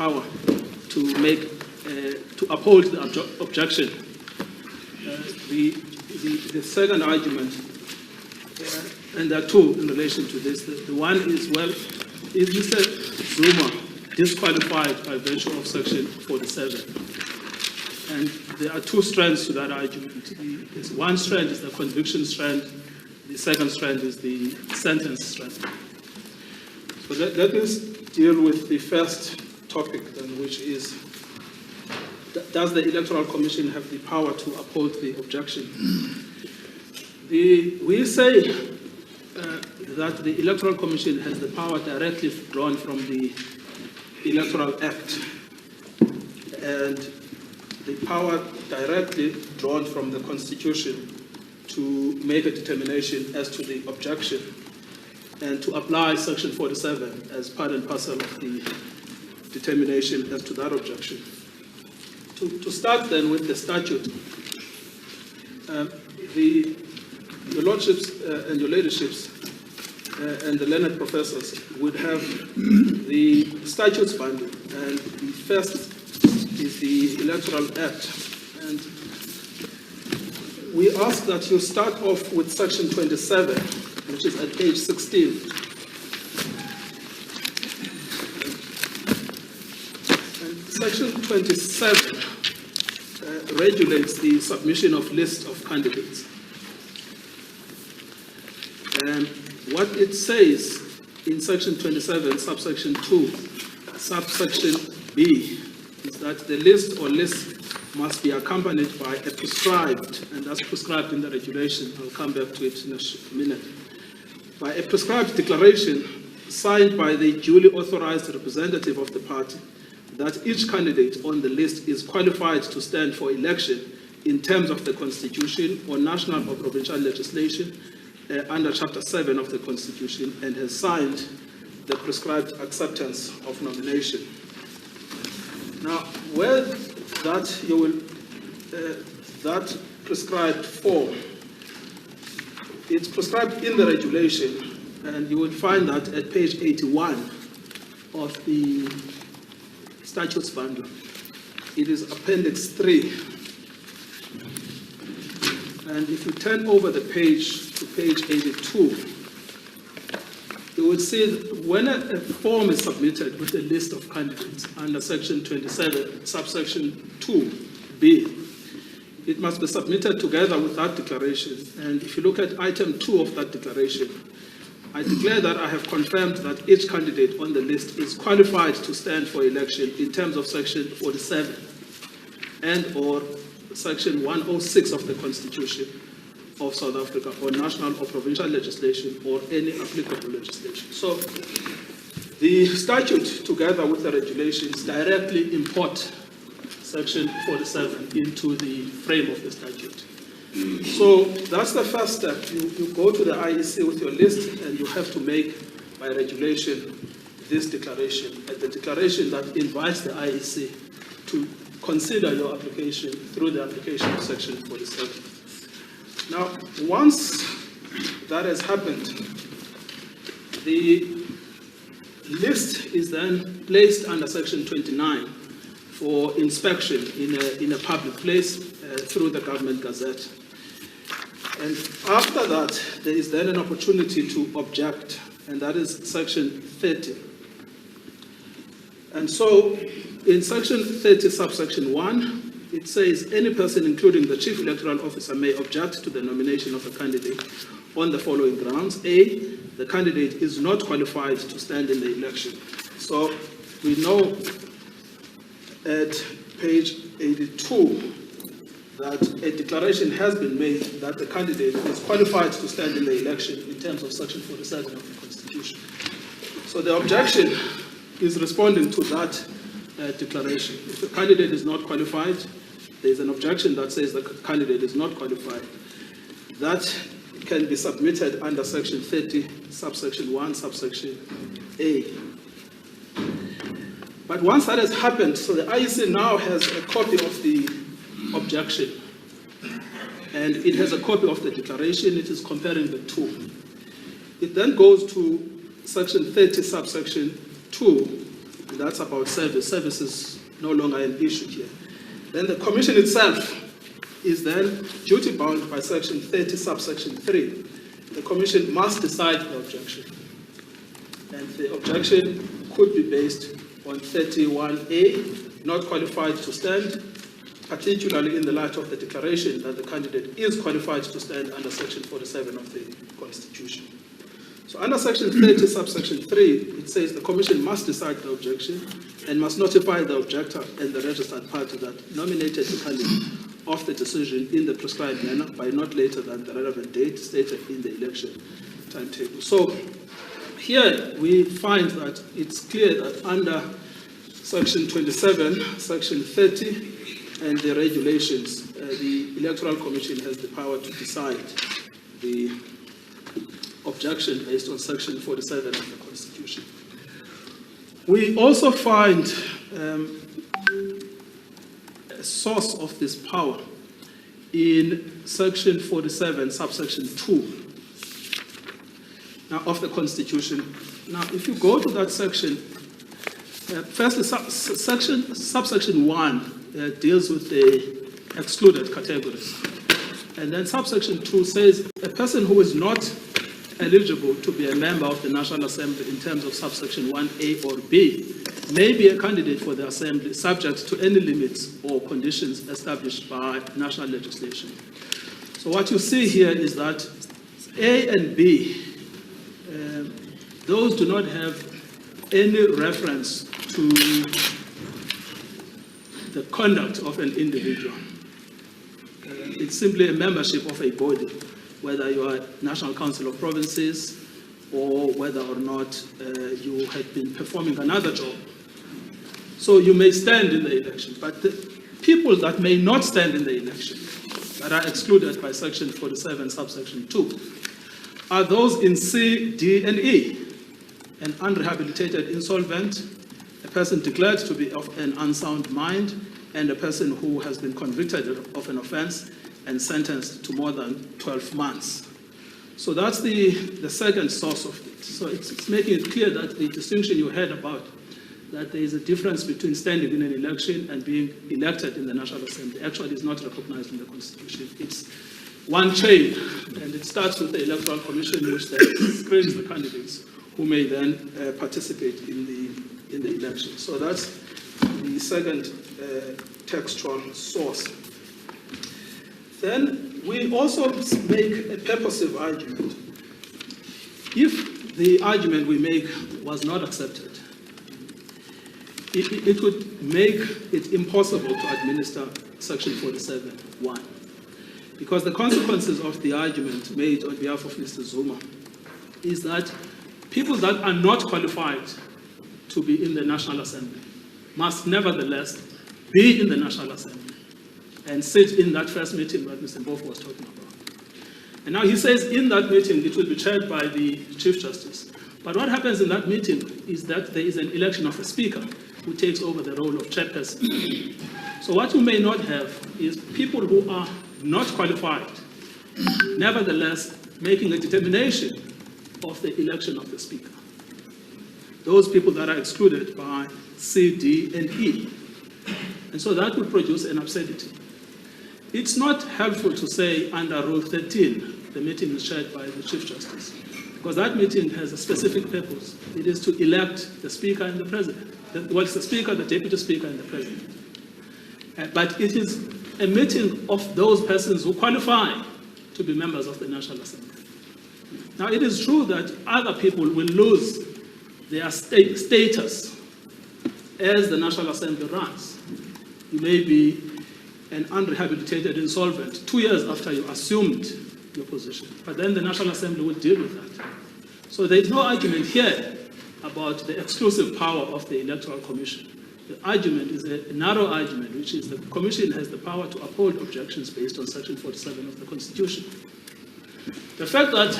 power to uphold the objection. The second argument, and there are two in relation to this. The one is, well, is Mr. Zuma disqualified by virtue of Section 47? And there are two strands to that argument. One strand is the conviction strand. The second strand is the sentence strand. So let us deal with the first topic, then, which is, does the Electoral Commission have the power to uphold the objection? We say that the Electoral Commission has the power directly drawn from the Electoral Act, and the power directly drawn from the Constitution to make a determination as to the objection and to apply Section 47 as part and parcel of the determination as to that objection. To start then with the statute, your lordships and your ladyships and the learned professors would have the statutes bundle, and the first is the Electoral Act. And we ask that you start off with Section 27, which is at page 16. And Section 27 regulates the submission of lists of candidates. And what it says in Section 27, subsection 2, subsection B, is that the list or lists must be accompanied by a prescribed, and that's prescribed in the regulation, I'll come back to it in a minute, by a prescribed declaration signed by the duly authorized representative of the party that each candidate on the list is qualified to stand for election in terms of the Constitution or national or provincial legislation under Chapter 7 of the Constitution, and has signed the prescribed acceptance of nomination. Now, where that you will that prescribed form, it's prescribed in the regulation, and you will find that at page 81 of the statutes bundle. It is Appendix 3. And if you turn over the page to page 82, you will see that when a form is submitted with a list of candidates under Section 27, subsection 2B, it must be submitted together with that declaration. And if you look at item 2 of that declaration, I declare that I have confirmed that each candidate on the list is qualified to stand for election in terms of Section 47 and or Section 106 of the Constitution of South Africa, or national or provincial legislation, or any applicable legislation. So the statute, together with the regulations, directly import Section 47 into the frame of the statute. So that's the first step. You go to the IEC with your list, and you have to make, by regulation, this declaration, the declaration that invites the IEC to consider your application through the application of Section 47. Now, once that has happened, the list is then placed under Section 29 for inspection in a public place through the Government Gazette. And after that, there is then an opportunity to object, and that is Section 30. And so, in Section 30, subsection 1, it says any person, including the Chief Electoral Officer, may object to the nomination of a candidate on the following grounds. A, the candidate is not qualified to stand in the election. So we know at page 82 that a declaration has been made that the candidate is qualified to stand in the election in terms of Section 47 of the Constitution. So the objection is responding to that declaration. If the candidate is not qualified, there is an objection that says the candidate is not qualified. That can be submitted under Section 30, subsection 1, subsection A. But once that has happened, so the IEC now has a copy of the objection, and it has a copy of the declaration. It is comparing the two. It then goes to Section 30, subsection 2, And that's about service. Service is no longer an issue here. Then the commission itself is then duty bound by section 30, subsection 3. The commission must decide the objection. And the objection could be based on 31A, not qualified to stand, particularly in the light of the declaration that the candidate is qualified to stand under section 47 of the Constitution. So under section 30, subsection 3, it says the commission must decide the objection and must notify the objector and the registered party that nominated the candidate of the decision in the prescribed manner by not later than the relevant date stated in the election timetable. So here we find that it's clear that under section 27, section 30, and the regulations, the Electoral Commission has the power to decide the objection based on section 47 of the Constitution. We also find a source of this power in section 47, subsection 2 now of the Constitution. Now, if you go to that section, firstly, subsection 1 deals with the excluded categories. And then subsection 2 says a person who is not eligible to be a member of the National Assembly in terms of subsection 1A or B may be a candidate for the Assembly subject to any limits or conditions established by national legislation. So what you see here is that A and B, those do not have any reference to the conduct of an individual. It's simply a membership of a body, whether you are National Council of Provinces or whether or not you had been performing another job. So you may stand in the election, but the people that may not stand in the election, that are excluded by section 47, subsection 2, are those in C, D, and E. An unrehabilitated insolvent, a person declared to be of an unsound mind, and a person who has been convicted of an offense and sentenced to more than 12 months. So that's the second source of it. So it's making it clear that the distinction you had about that there is a difference between standing in an election and being elected in the National Assembly actually is not recognized in the Constitution. It's one chain, and it starts with the Electoral Commission, which then screens the candidates who may then participate in the election. So that's the second textual source. Then we also make a purposive argument. If the argument we make was not accepted, it would make it impossible to administer section 47(1), because the consequences of the argument made on behalf of Mr. Zuma is that people that are not qualified to be in the National Assembly must nevertheless be in the National Assembly and sit in that first meeting that Mr. Mbofu was talking about. And now he says in that meeting it will be chaired by the Chief Justice. But what happens in that meeting is that there is an election of a speaker who takes over the role of chairperson. So what you may not have is people who are not qualified, nevertheless making a determination of the election of the speaker. Those people that are excluded by C, D, and E. And so that would produce an absurdity. It's not helpful to say under Rule 13, the meeting is chaired by the Chief Justice, because that meeting has a specific purpose. It is to elect the Speaker and the President. Well, it's the Speaker, the Deputy Speaker, and the President. But it is a meeting of those persons who qualify to be members of the National Assembly. Now, it is true that other people will lose their status as the National Assembly runs. You may be an unrehabilitated insolvent 2 years after you assumed your position, but then the National Assembly will deal with that. So there is no argument here about the exclusive power of the Electoral Commission. The argument is a narrow argument, which is the Commission has the power to uphold objections based on Section 47 of the Constitution. The fact that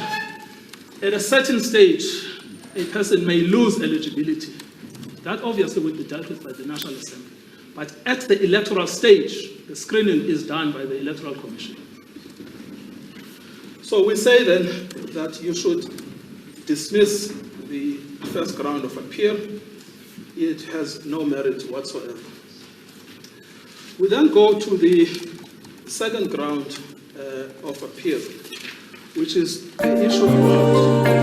at a certain stage, a person may lose eligibility, that obviously will be dealt with by the National Assembly. But at the electoral stage, the screening is done by the Electoral Commission. So we say then that you should dismiss the first ground of appeal it has no merit whatsoever. We then go to the second ground of appeal, which is the issue about